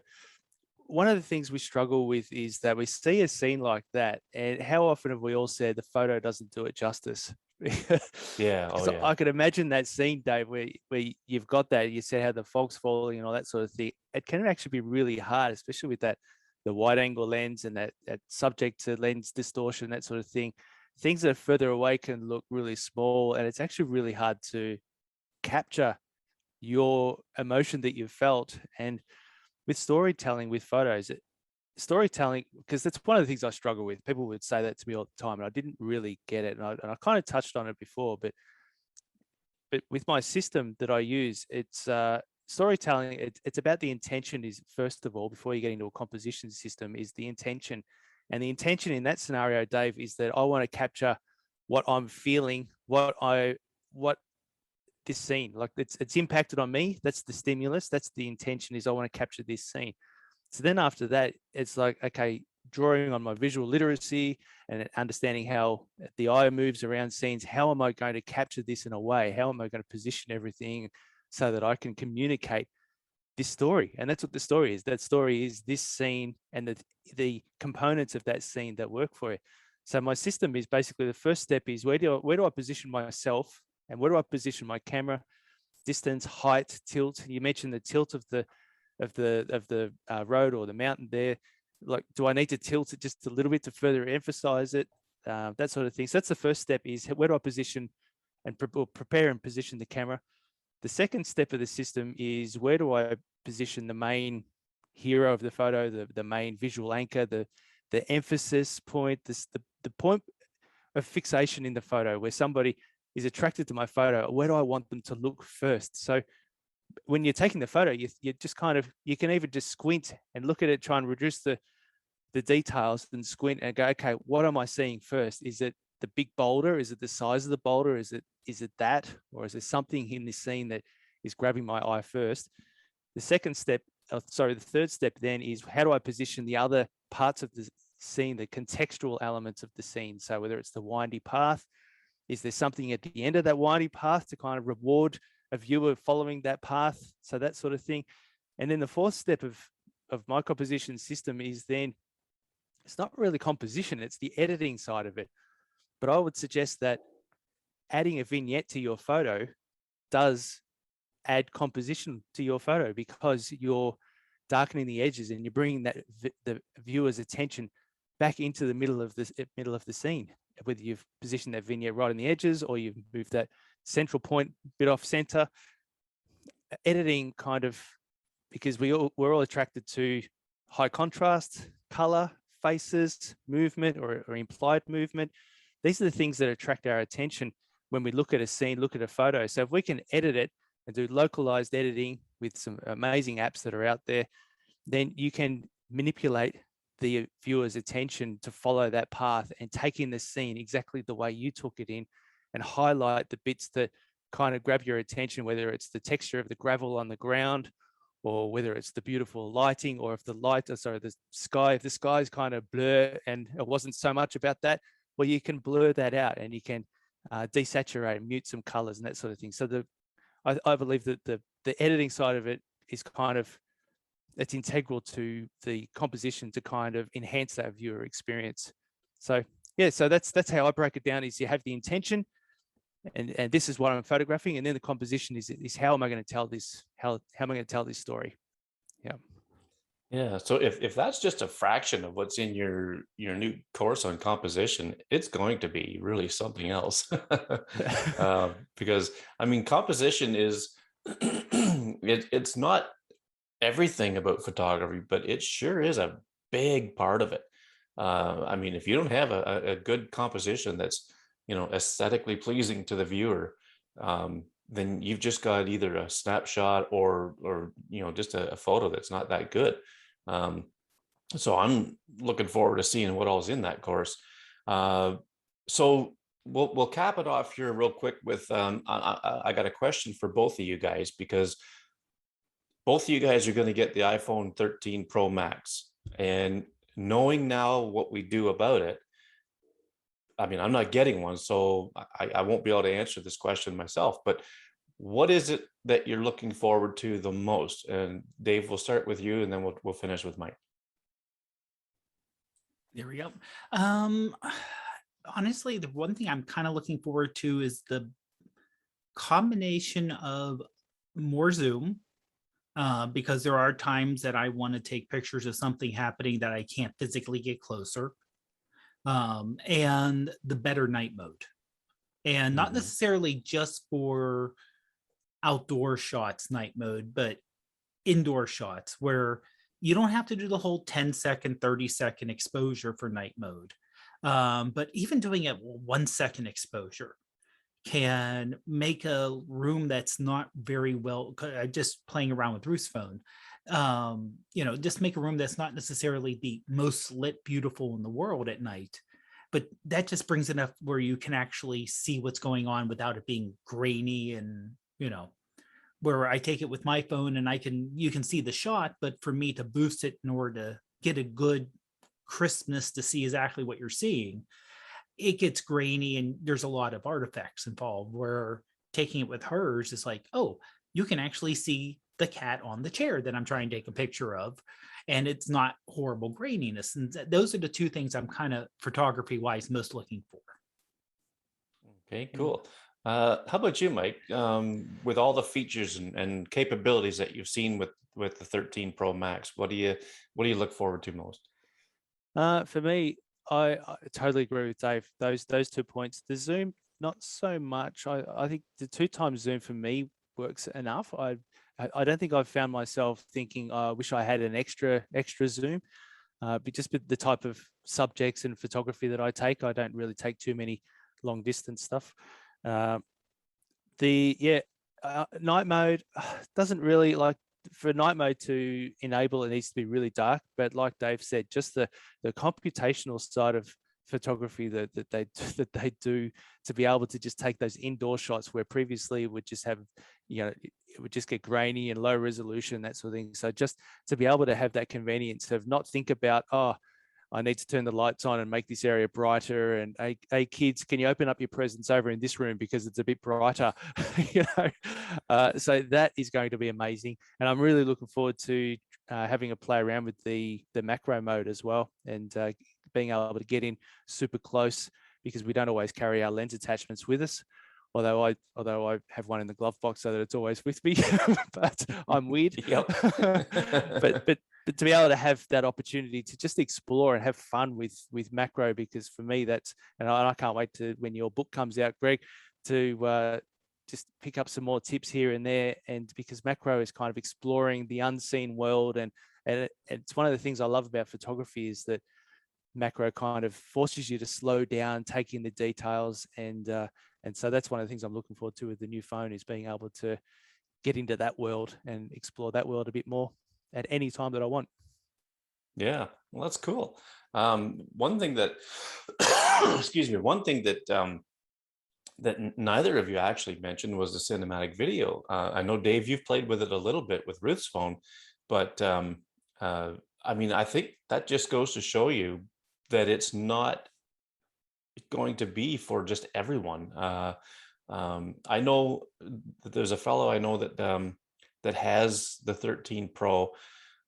one of the things we struggle with is that we see a scene like that, and how often have we all said the photo doesn't do it justice? Yeah. Oh, So yeah. I could imagine that scene, Dave, where you've got that, you said how the fog's falling and all that sort of thing. It can actually be really hard, especially with the wide angle lens and that subject to lens distortion, that sort of thing. Things that are further away can look really small, and it's actually really hard to capture your emotion that you've felt. And with storytelling, with photos, storytelling, because that's one of the things I struggle with. People would say that to me all the time, and I didn't really get it. And I kind of touched on it before, but with my system that I use, it's storytelling. It's about the intention. Is first of all, before you get into a composition system, is the intention, and the intention in that scenario, Dave, is that I want to capture what I'm feeling, what this scene, like it's impacted on me. That's the stimulus. That's the intention, is I want to capture this scene. So then after that, it's like, okay, drawing on my visual literacy and understanding how the eye moves around scenes. How am I going to capture this in a way? How am I going to position everything so that I can communicate this story? And that's what the story is. That story is this scene and the components of that scene that work for it. So my system is basically, the first step is where do I position myself, and where do I position my camera, distance, height, tilt. You mentioned the tilt of the road or the mountain there. Like, do I need to tilt it just a little bit to further emphasize it? That sort of thing. So that's the first step, is where do I position and prepare and position the camera. The second step of the system is where do I position the main hero of the photo, the main visual anchor, the emphasis point, the point of fixation in the photo, where somebody is attracted to my photo. Where do I want them to look first? So when you're taking the photo, you just kind of, you can even just squint and look at it, try and reduce the details, and squint and go, okay, what am I seeing first? Is it the big boulder? Is it the size of the boulder? Is it that, or is there something in this scene that is grabbing my eye first? The third step then is, how do I position the other parts of the scene, the contextual elements of the scene? So whether it's the windy path, is there something at the end of that windy path to kind of reward a viewer following that path? So that sort of thing. And then the fourth step of my composition system is then, it's not really composition, it's the editing side of it. But I would suggest that adding a vignette to your photo does add composition to your photo, because you're darkening the edges and you're bringing the viewer's attention back into the middle of the scene, whether you've positioned that vignette right on the edges or you've moved that central point a bit off center. Editing kind of, because we're all attracted to high contrast, color, faces, movement, or implied movement. These are the things that attract our attention when we look at a scene, look at a photo. So if we can edit it and do localized editing with some amazing apps that are out there, then you can manipulate the viewer's attention to follow that path and take in the scene exactly the way you took it in, and highlight the bits that kind of grab your attention, whether it's the texture of the gravel on the ground, or whether it's the beautiful lighting, or if the sky is kind of blur and it wasn't so much about that, well, you can blur that out and you can desaturate, mute some colors and that sort of thing. So I believe that the editing side of it is kind of, it's integral to the composition to kind of enhance that viewer experience. So yeah, so that's how I break it down, is you have the intention, and this is what I'm photographing, and then the composition is how am I going to tell this, how am I going to tell this story? Yeah. Yeah, so if that's just a fraction of what's in your new course on composition, it's going to be really something else. Because I mean, composition is it's not everything about photography, but it sure is a big part of it. I mean, if you don't have a good composition that's, aesthetically pleasing to the viewer, then you've just got either a snapshot or just a photo that's not that good. Um, so I'm looking forward to seeing what all's in that course. Uh, so we'll cap it off here real quick with I got a question for both of you guys, because both of you guys are going to get the iPhone 13 Pro Max. And knowing now what we do about it, I mean, I'm not getting one, so I won't be able to answer this question myself. But what is it that you're looking forward to the most? And Dave, we'll start with you, and then we'll finish with Mike. There we go. Um, Honestly, the one thing I'm kind of looking forward to is the combination of more zoom, because there are times that I want to take pictures of something happening that I can't physically get closer, and the better night mode. And not Mhm. necessarily just for outdoor shots, night mode, but indoor shots where you don't have to do the whole 10-second, 30-second exposure for night mode. But even doing it 1 second exposure can make a room that's not very well, just playing around with Ruth's phone, just make a room that's not necessarily the most lit beautiful in the world at night, but that just brings enough where you can actually see what's going on without it being grainy. And where I take it with my phone and you can see the shot, but for me to boost it in order to get a good crispness to see exactly what you're seeing, it gets grainy and there's a lot of artifacts involved. Where taking it with hers is like, oh, you can actually see the cat on the chair that I'm trying to take a picture of, and it's not horrible graininess. And those are the two things I'm kind of photography wise most looking for. Okay, cool. How about you, Mike? With all the features and capabilities that you've seen with the 13 Pro Max, what do you look forward to most? For me, I totally agree with Dave. Those 2 points. The zoom, not so much. I think the 2 times zoom for me works enough. I don't think I've found myself thinking, oh, I wish I had an extra zoom. But just with the type of subjects and photography that I take, I don't really take too many long distance stuff. Uh, the yeah, night mode doesn't really like, for night mode to enable, it needs to be really dark. But like Dave said, just the computational side of photography that they that they do, to be able to just take those indoor shots where previously it would just have, it would just get grainy and low resolution, that sort of thing. So just to be able to have that convenience of not think about, oh, I need to turn the lights on and make this area brighter. And hey, kids, can you open up your presents over in this room because it's a bit brighter? So that is going to be amazing, and I'm really looking forward to having a play around with the macro mode as well, and being able to get in super close, because we don't always carry our lens attachments with us. Although I have one in the glove box so that it's always with me, but I'm weird. Yep. But to be able to have that opportunity to just explore and have fun with macro, because for me that's, and I can't wait to, when your book comes out, Greg, to just pick up some more tips here and there. And because macro is kind of exploring the unseen world, and it's one of the things I love about photography, is that macro kind of forces you to slow down, take in the details, and so that's one of the things I'm looking forward to with the new phone, is being able to get into that world and explore that world a bit more at any time that I want. Yeah, well, that's cool. One thing that, excuse me, one thing that neither of you actually mentioned was the cinematic video. I know, Dave, you've played with it a little bit with Ruth's phone, but I mean, I think that just goes to show you that it's not going to be for just everyone. I know that there's a fellow I know that has the 13 Pro,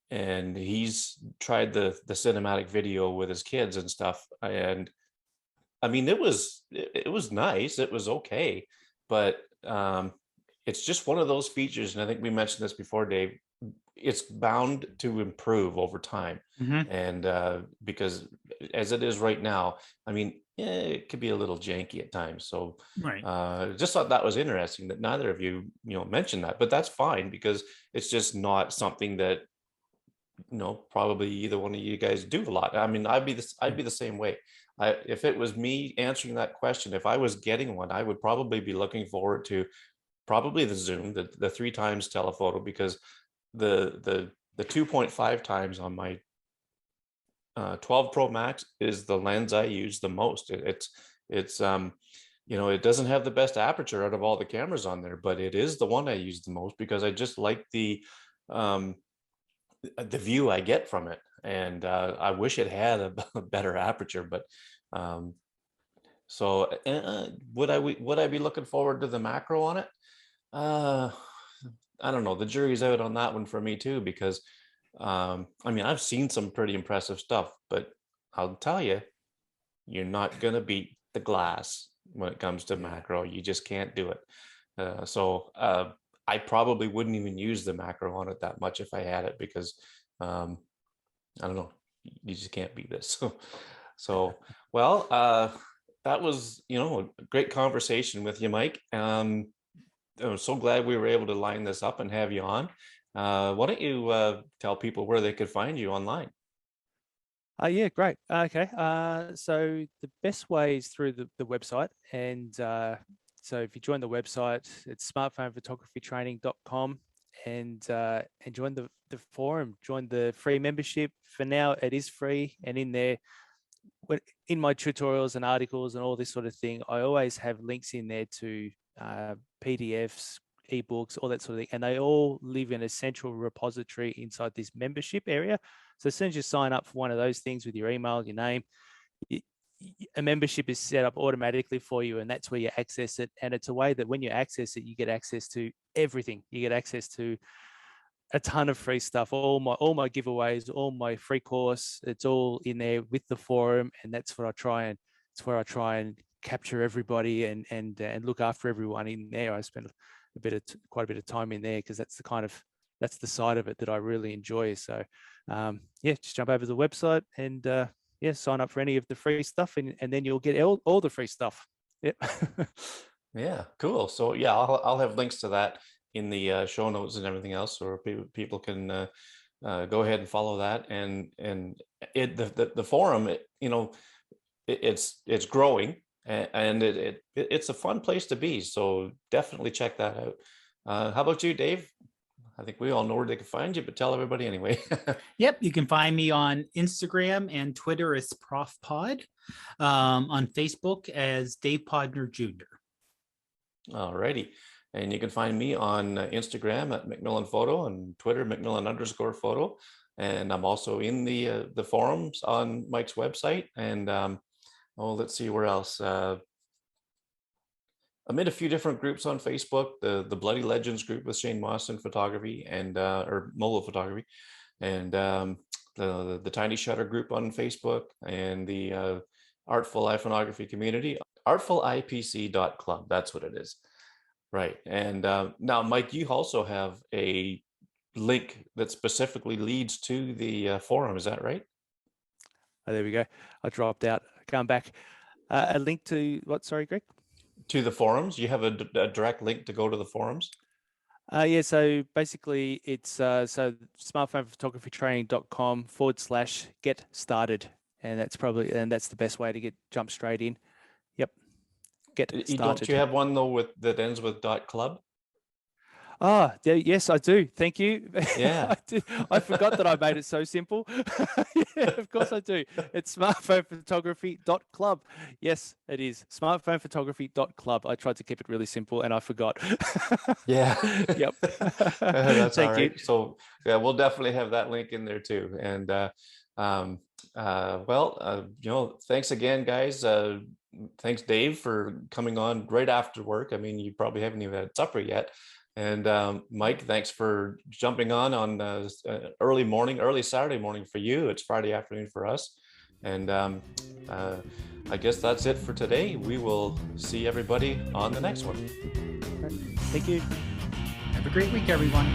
and he's tried the cinematic video with his kids and stuff. And I mean, it was nice. It was okay, but it's just one of those features. And I think we mentioned this before, Dave. it's bound to improve over time. Mhm. And because as it is right now, I mean, it could be a little janky at times. So Right. just thought that was interesting that neither of you, mentioned that, but that's fine because it's just not something that, probably either one of you guys do a lot. I mean, I'd be the same way. If it was me answering that question, if I was getting one, I would probably be looking forward to probably the Zoom, the 3 times telephoto, because the 2.5 times on my 12 Pro Max is the lens I use the most. It's it doesn't have the best aperture out of all the cameras on there, but it is the one I use the most because I just like um, the view I get from it. And I wish it had a better aperture, but um, so would I be looking forward to the macro on it? Uh, I don't know. The jury's out on that one for me too, because I mean, I've seen some pretty impressive stuff, but I'll tell you, you're not gonna beat the glass when it comes to macro. You just can't do it. So I probably wouldn't even use the macro on it that much if I had it because um, I don't know. You just can't beat this. So well, that was a great conversation with you, Mike. I'm so glad we were able to line this up and have you on. Why don't you tell people where they could find you online? Yeah, great. Okay. So the best way is through the website. And so if you join the website, it's smartphonephotographytraining.com, and join the forum, join the free membership. For now, it is free. And in there, in my tutorials and articles and all this sort of thing, I always have links in there to PDFs, ebooks, all that sort of thing. And they all live in a central repository inside this membership area. So as soon as you sign up for one of those things with your email, your name, a membership is set up automatically for you, and that's where you access it. And it's a way that when you access it, you get access to everything. You get access to a ton of free stuff, all my giveaways, all my free course. It's all in there with the forum, and that's what I try and it's where I try and capture everybody and look after everyone in there. I spend quite a bit of time in there because that's the side of it that I really enjoy. So yeah, just jump over to the website and yeah, sign up for any of the free stuff, and then you'll get all the free stuff. Yep. Yeah, cool. So yeah, I'll have links to that in the show notes and everything else, so people can go ahead and follow that. And the forum, it's growing, and it's a fun place to be. So definitely check that out. How about you, Dave? I think we all know where they can find you, but tell everybody anyway. Yep, you can find me on Instagram and Twitter as Prof Pod, on Facebook as Dave Podner Jr. All righty. And you can find me on Instagram at Macmillan Photo and Twitter Macmillan_photo. And I'm also in the forums on Mike's website. And let's see where else. I'm in a few different groups on Facebook, the Bloody Legends group with Shane Mawson photography and or mobile photography, and the Tiny Shutter group on Facebook, and the Artful iPhoneography community, artfulipc.club. That's what it is. Right. And now, Mike, you also have a link that specifically leads to the forum. Is that right? Oh, there we go. I dropped out. Come back. A link to what? Sorry, Greg? To the forums. You have a direct link to go to the forums? Yeah, so basically it's so smartphonephotographytraining.com/get started. And that's the best way to jump straight in. Yep. Get started. Don't you have one though that ends with .club? Ah, yes, I do. Thank you. Yeah. I forgot that I made it so simple. Yeah, of course I do. It's smartphonephotography.club. Yes, it is. Smartphonephotography.club. I tried to keep it really simple and I forgot. Yeah. Yep. That's Thank all right. you. So yeah, we'll definitely have that link in there too. And thanks again, guys. Thanks, Dave, for coming on right after work. I mean, you probably haven't even had supper yet. And Mike, thanks for jumping on early Saturday morning for you. It's Friday afternoon for us. And I guess that's it for today. We will see everybody on the next one. Thank you. Have a great week, everyone.